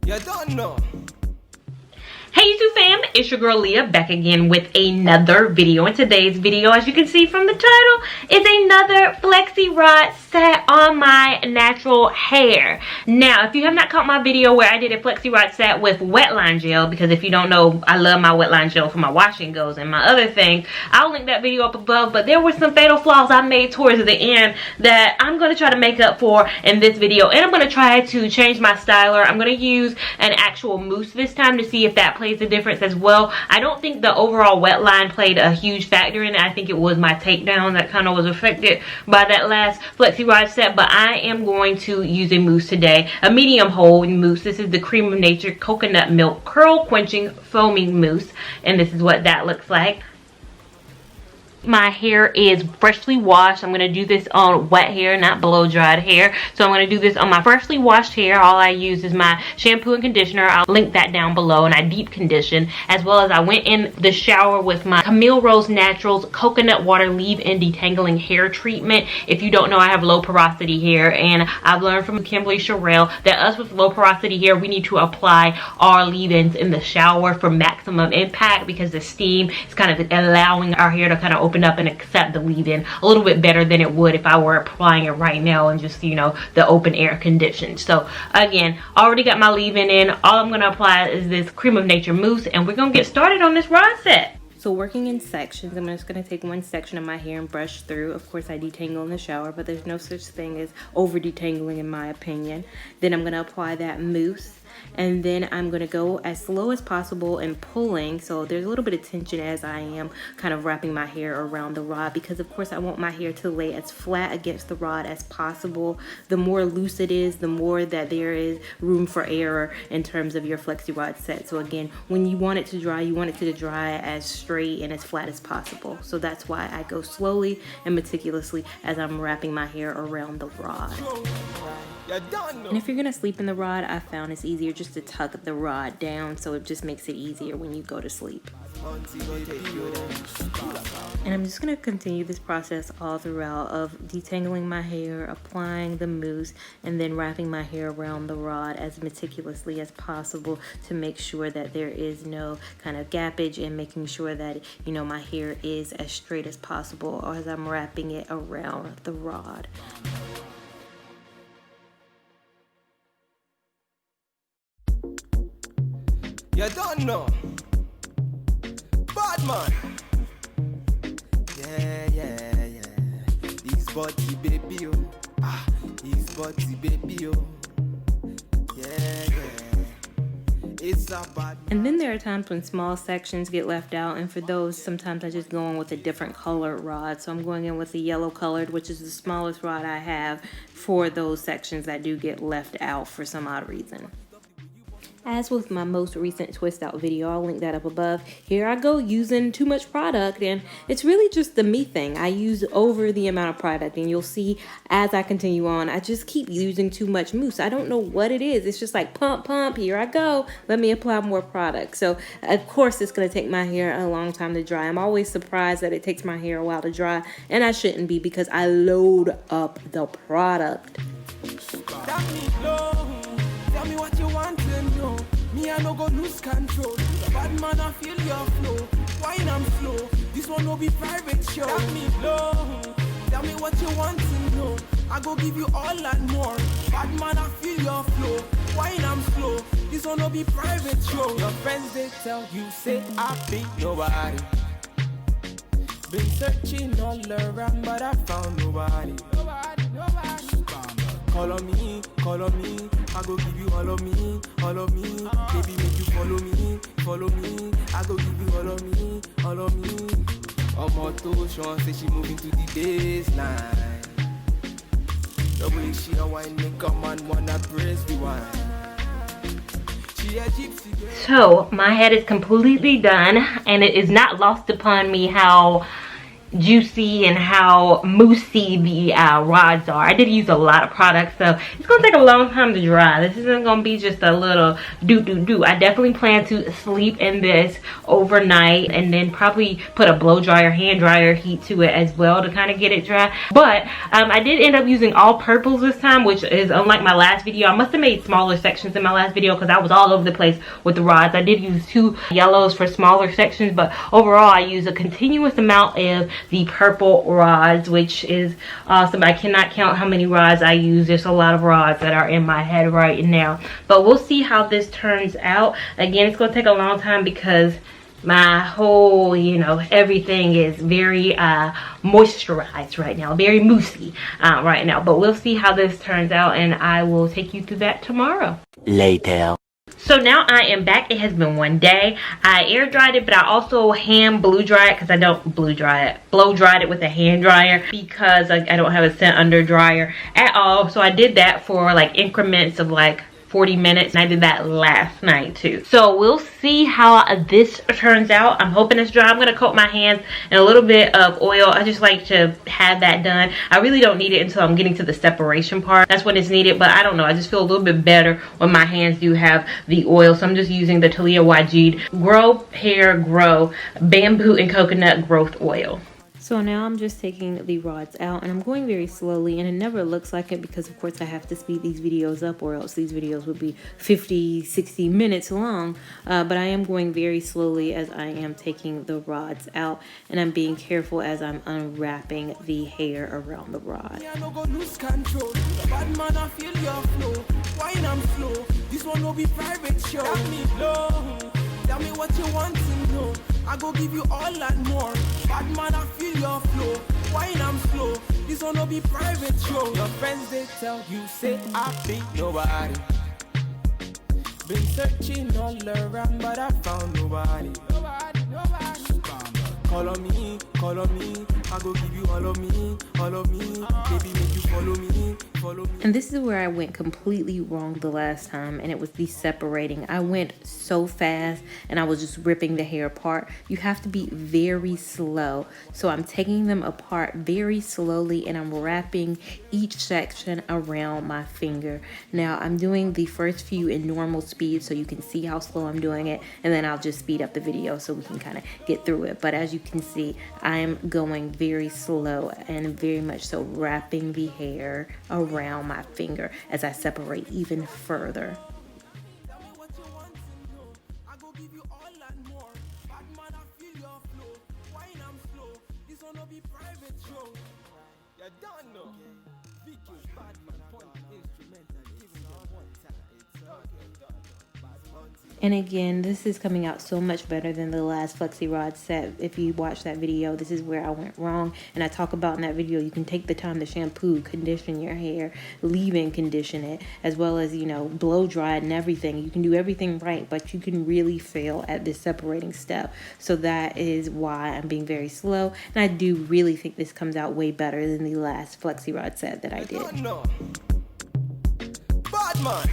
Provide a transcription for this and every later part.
You don't know. Hey YouTube fam, it's your girl Leah back again with another video. In today's video, as you can see from the title, is another Flexi rod set on my natural hair. Now, if you have not caught my video where I did a Flexi rod set with wet line gel, because if you don't know, I love my wet line gel for my washing goes and my other things, I'll link that video up above. But there were some fatal flaws I made towards the end that I'm going to try to make up for in this video. And I'm going to try to change my styler. I'm going to use an actual mousse this time to see if that plays a difference as well. I don't think the overall wet line played a huge factor in it. I think it was my takedown that kind of was affected by that last Flexi rod set, but I am going to use a mousse today, a medium hold mousse. This is the Creme of Nature coconut milk curl quenching foaming mousse, and this is what that looks like. My hair is freshly washed. I'm going to do this on wet hair, not blow dried hair. So I'm going to do this on my freshly washed hair. All I use is my shampoo and conditioner. I'll link that down below. And I deep condition, as well as I went in the shower with my Camille Rose Naturals coconut water leave-in detangling hair treatment. If you don't know, I have low porosity hair, and I've learned from Kimberly Sherrill that us with low porosity hair, we need to apply our leave-ins in the shower for maximum impact, because the steam is kind of allowing our hair to kind of open up and accept the leave-in a little bit better than it would if I were applying it right now and just, you know, the open air conditions. So again, already got my leave-in in. All I'm going to apply is this Creme of Nature mousse, and we're going to get started on this rod set. So working in sections, I'm just going to take one section of my hair and brush through. Of course, I detangle in the shower, but there's no such thing as over detangling in my opinion. Then I'm going to apply that mousse, and then I'm going to go as slow as possible and pulling. So there's a little bit of tension as I am kind of wrapping my hair around the rod, because of course I want my hair to lay as flat against the rod as possible. The more loose it is, the more that there is room for error in terms of your Flexi rod set. So again, when you want it to dry, you want it to dry as straight and as flat as possible. So that's why I go slowly and meticulously as I'm wrapping my hair around the rod. And if you're gonna sleep in the rod, I found it's easier just to tuck the rod down, so it just makes it easier when you go to sleep. And I'm just gonna continue this process all throughout of detangling my hair, applying the mousse, and then wrapping my hair around the rod as meticulously as possible to make sure that there is no kind of gappage, and making sure that, you know, my hair is as straight as possible as I'm wrapping it around the rod. You don't know. Bad man. Yeah. His body baby, oh. Ah, his body baby, oh. Yeah. It's a bad. And then there are times when small sections get left out, and for those, sometimes I just go in with a different colored rod. So I'm going in with the yellow colored, which is the smallest rod I have for those sections that do get left out for some odd reason. As with my most recent twist out video, I'll link that up above. Here I go using too much product, and it's really just the me thing. I use over the amount of product, and you'll see as I continue on, I just keep using too much mousse. I don't know what it is. It's just like pump, here I go. Let me apply more product. So of course it's gonna take my hair a long time to dry. I'm always surprised that it takes my hair a while to dry, and I shouldn't be, because I load up the product. Tell me what you want to know. Me, I no go lose control. Bad man, I feel your flow. Wine and flow. This one no be private show. Tell me low. Tell me what you want to know. I go give you all and more. Bad man, I feel your flow. Wine and flow. This one no be private show. Your friends, they tell you, say I beat nobody. Been searching all around, but I found nobody. Nobody. Call on me, I go give you all of me, baby make you follow me, I go give you all of me. Omoto Sean say she moving to the baseline. The way she a wine make a man wanna press the wine. She a gypsy girl. So my head is completely done, and it is not lost upon me how juicy and how moussey the rods are. I did use a lot of products, so it's gonna take a long time to dry. This isn't gonna be just a little do. I definitely plan to sleep in this overnight and then probably put a blow dryer, hand dryer heat to it as well to kind of get it dry. But I did end up using all purples this time, which is unlike my last video. I must have made smaller sections in my last video because I was all over the place with the rods. I did use 2 yellows for smaller sections, but overall I use a continuous amount of the purple rods, which is awesome. I cannot count how many rods I use. There's a lot of rods that are in my head right now, but we'll see how this turns out. Again, it's gonna take a long time because my whole, you know, everything is very moisturized right now, very moussey right now, but we'll see how this turns out and I will take you through that tomorrow. Later. So now I am back. It has been one day. I air dried it, but I also hand blow dry it because I don't blow dried it with a hand dryer because I don't have a scent under dryer at all. So I did that for like increments of like 40 minutes, and I did that last night too. So we'll see how this turns out. I'm hoping it's dry. I'm gonna coat my hands in a little bit of oil. I just like to have that done. I really don't need it until I'm getting to the separation part. That's when it's needed, but I don't know. I just feel a little bit better when my hands do have the oil. So I'm just using the Talia Waajid Grow Hair Grow Bamboo and Coconut Growth Oil. So now I'm just taking the rods out and I'm going very slowly, and it never looks like it because of course I have to speed these videos up or else these videos would be 50-60 minutes long, but I am going very slowly as I am taking the rods out, and I'm being careful as I'm unwrapping the hair around the rod. Tell me what you want to know. I go give you all and more. Bad man, I feel your flow. Wine I'm slow. This one no be private show. Your friends they tell you say I be nobody. Been searching all around, but I found nobody. Nobody. Call on me. I go give you all of me. Baby, make you follow me. And this is where I went completely wrong the last time, and it was the separating. I went so fast and I was just ripping the hair apart. You have to be very slow. So I'm taking them apart very slowly and I'm wrapping each section around my finger. Now I'm doing the first few in normal speed so you can see how slow I'm doing it, and then I'll just speed up the video so we can kind of get through it. But as you can see, I'm going very slow and very much so wrapping the hair around my finger as I separate even further. And again, this is coming out so much better than the last Flexi Rod set. If you watch that video, this is where I went wrong. And I talk about in that video, you can take the time to shampoo, condition your hair, leave-in condition it, as well as, you know, blow dry it and everything. You can do everything right, but you can really fail at this separating step. So that is why I'm being very slow. And I do really think this comes out way better than the last Flexi Rod set that I did. Bad man.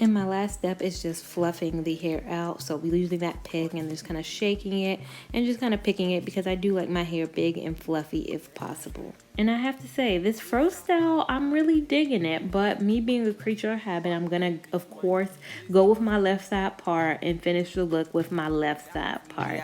And my last step is just fluffing the hair out. So we're using that pick and just kind of shaking it and just kind of picking it because I do like my hair big and fluffy if possible. And I have to say, this fro style, I'm really digging it. But me being a creature of habit, I'm going to, of course, go with my left side part and finish the look with my left side part.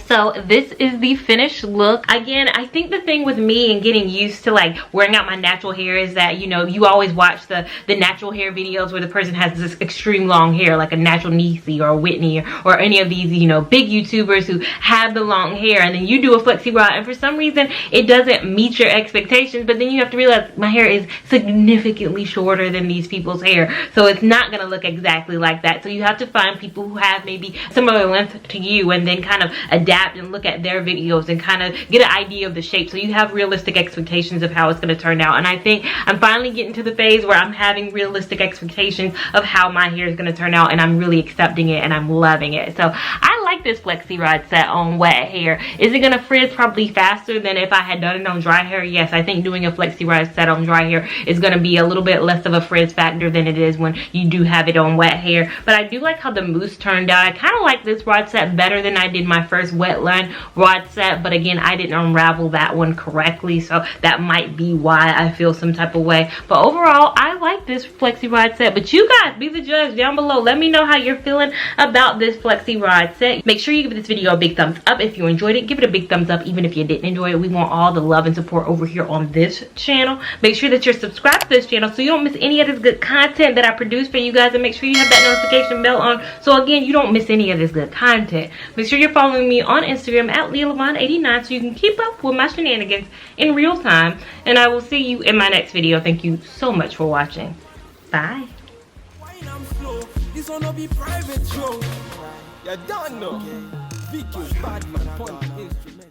So this is the finished look. Again, I think the thing with me and getting used to like wearing out my natural hair is that, you know, you always watch the natural hair videos where the person has this extreme long hair, like a natural Niecy or a Whitney or any of these, you know, big YouTubers who have the long hair, and then you do a flexi rod and for some reason it doesn't meet your expectations, but then you have to realize my hair is significantly shorter than these people's hair, so it's not gonna look exactly like that. So you have to find people who have maybe similar length to you and then kind of adapt and look at their videos and kind of get an idea of the shape so you have realistic expectations of how it's going to turn out. And I think I'm finally getting to the phase where I'm having realistic expectations of how my hair is going to turn out, and I'm really accepting it and I'm loving it. So I like like this Flexi Rod set on wet hair. Is it gonna frizz? Probably faster than if I had done it on dry hair. Yes, I think doing a Flexi Rod set on dry hair is gonna be a little bit less of a frizz factor than it is when you do have it on wet hair. But I do like how the mousse turned out. I kind of like this rod set better than I did my first wetline rod set, but again, I didn't unravel that one correctly, so that might be why I feel some type of way. But overall, I like this Flexi Rod set. But you guys be the judge down below. Let me know how you're feeling about this Flexi Rod set. Make sure you give this video a big thumbs up if you enjoyed it. Give it a big thumbs up even if you didn't enjoy it. We want all the love and support over here on this channel. Make sure that you're subscribed to this channel so you don't miss any of this good content that I produce for you guys, and make sure you have that notification bell on so again you don't miss any of this good content. Make sure you're following me on Instagram at Lia Lavon 89 so you can keep up with my shenanigans in real time, and I will see you in my next video. Thank you so much for watching. Bye. This one will be private show. You don't know. Vkillz, bad man, point instrument.